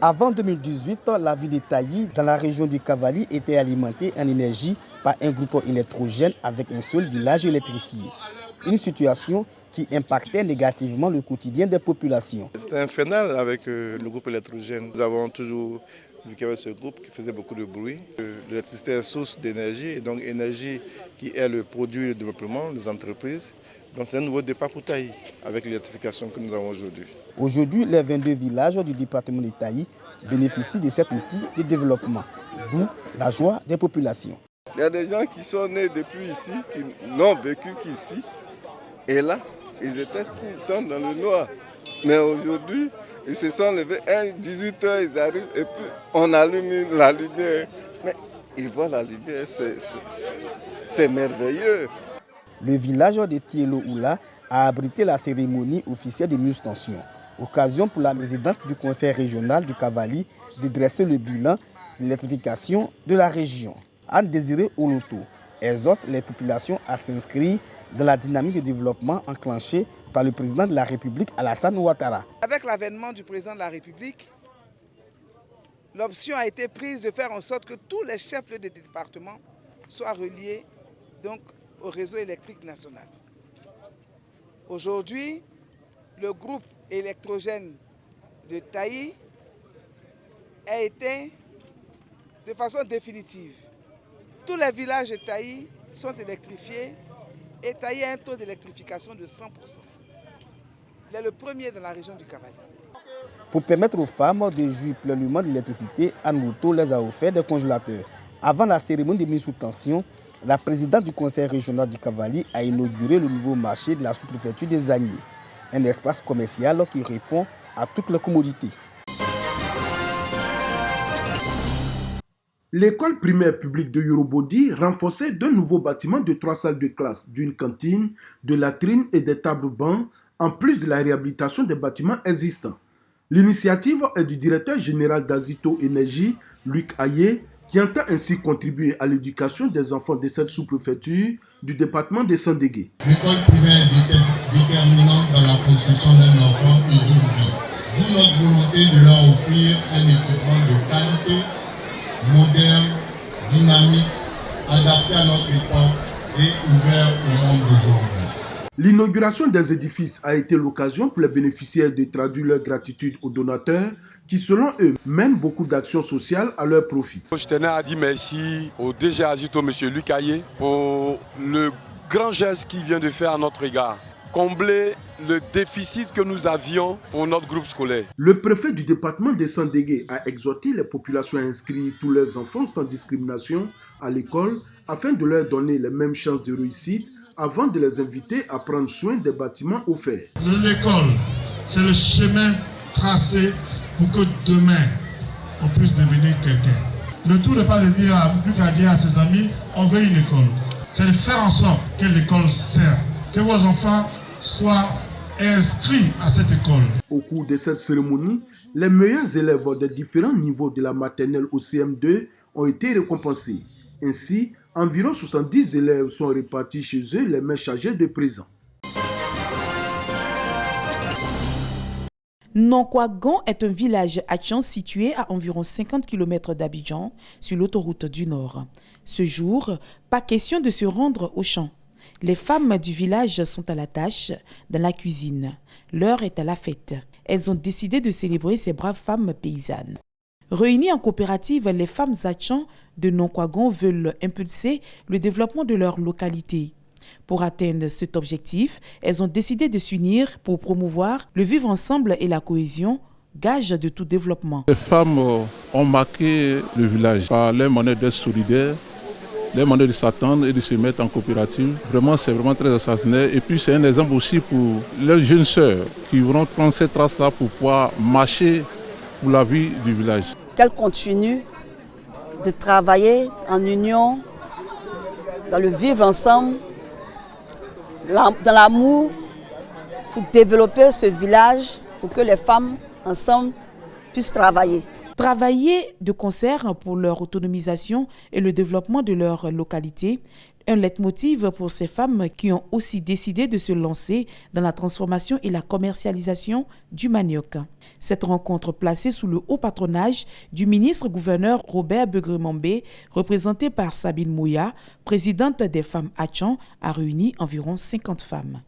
Avant 2018, la ville de Taï, dans la région du Cavali, était alimentée en énergie par un groupe électrogène avec un seul village électrifié. Une situation qui impactait négativement le quotidien des populations. C'était infernal avec le groupe électrogène. Nous avons toujours vu qu'il y avait ce groupe qui faisait beaucoup de bruit. L'électricité est source d'énergie, et donc énergie qui est le produit du développement des entreprises. Donc c'est un nouveau départ pour Taï avec l'électrification que nous avons aujourd'hui. Aujourd'hui, les 22 villages du département de Taï bénéficient de cet outil de développement, d'où la joie des populations. Il y a des gens qui sont nés depuis ici, qui n'ont vécu qu'ici. Et là, ils étaient tout le temps dans le noir. Mais aujourd'hui, ils se sont levés, 18h, ils arrivent et puis on allume la lumière. Mais ils voient la lumière, c'est merveilleux. Le village de Tielo-Oula a abrité la cérémonie officielle de manutention. Occasion pour la présidente du conseil régional du Cavali de dresser le bilan de l'électrification de la région. Anne-Désirée Oloto exhorte les populations à s'inscrire dans la dynamique de développement enclenchée par le président de la République, Alassane Ouattara. Avec l'avènement du président de la République, l'option a été prise de faire en sorte que tous les chefs de département soient reliés donc, au réseau électrique national. Aujourd'hui, le groupe électrogène de Taï a été de façon définitive. Tous les villages de Taï sont électrifiés et Taï a un taux d'électrification de 100%. Il est le premier dans la région du Cavali. Pour permettre aux femmes de jouir pleinement de l'électricité, Anne Oloto les a offert des congélateurs. Avant la cérémonie de mise sous tension, la présidente du conseil régional du Cavali a inauguré le nouveau marché de la sous-préfecture des Agniers, un espace commercial qui répond à toutes les commodités. L'école primaire publique de Yorobodi renforçait deux nouveaux bâtiments de 3 salles de classe, d'une cantine, de latrines et des tables-bancs, en plus de la réhabilitation des bâtiments existants. L'initiative est du directeur général d'Azito Énergie, Luc Ayé, qui entend ainsi contribuer à l'éducation des enfants de cette sous-préfecture du département de Sandégué. L'école primaire est déterminante dans la construction d'un enfant et d'une vie. D'où notre volonté de leur offrir un équipement de qualité, moderne, dynamique, adapté à notre époque et ouvert au monde d'aujourd'hui. L'inauguration des édifices a été l'occasion pour les bénéficiaires de traduire leur gratitude aux donateurs qui, selon eux, mènent beaucoup d'actions sociales à leur profit. Je tenais à dire merci au DG Azito, M. Luc Ayé, pour le grand geste qu'il vient de faire à notre égard. Combler le déficit que nous avions pour notre groupe scolaire. Le préfet du département de Sandégué a exhorté les populations à inscrire tous leurs enfants sans discrimination à l'école afin de leur donner les mêmes chances de réussite avant de les inviter à prendre soin des bâtiments offerts. L'école, c'est le chemin tracé pour que demain, on puisse devenir quelqu'un. Le tout n'est pas de dire à ses amis, on veut une école. C'est de faire en sorte que l'école serve, que vos enfants soient inscrits à cette école. Au cours de cette cérémonie, les meilleurs élèves des différents niveaux de la maternelle au CM2 ont été récompensés. Ainsi, environ 70 élèves sont répartis chez eux, les mains chargées de présents. Nonkwagon est un village hatchant situé à environ 50 km d'Abidjan, sur l'autoroute du Nord. Ce jour, pas question de se rendre au champ. Les femmes du village sont à la tâche dans la cuisine. L'heure est à la fête. Elles ont décidé de célébrer ces braves femmes paysannes. Réunies en coopérative, les femmes hatchants de Nonkwagon veulent impulser le développement de leur localité. Pour atteindre cet objectif, elles ont décidé de s'unir pour promouvoir le vivre ensemble et la cohésion, gage de tout développement. Les femmes ont marqué le village par leur manière d'être solidaire, leur manière de s'attendre et de se mettre en coopérative. Vraiment, c'est vraiment très extraordinaire. Et puis, c'est un exemple aussi pour leurs jeunes sœurs qui vont prendre cette trace-là pour pouvoir marcher pour la vie du village. Qu'elles continuent de travailler en union, dans le vivre ensemble, dans l'amour, pour développer ce village, pour que les femmes ensemble puissent travailler. Travailler de concert pour leur autonomisation et le développement de leur localité, Un leitmotiv pour ces femmes qui ont aussi décidé de se lancer dans la transformation et la commercialisation du manioc. Cette rencontre placée sous le haut patronage du ministre-gouverneur Robert Begremambé, représenté par Sabine Mouya, présidente des femmes Atchan, a réuni environ 50 femmes.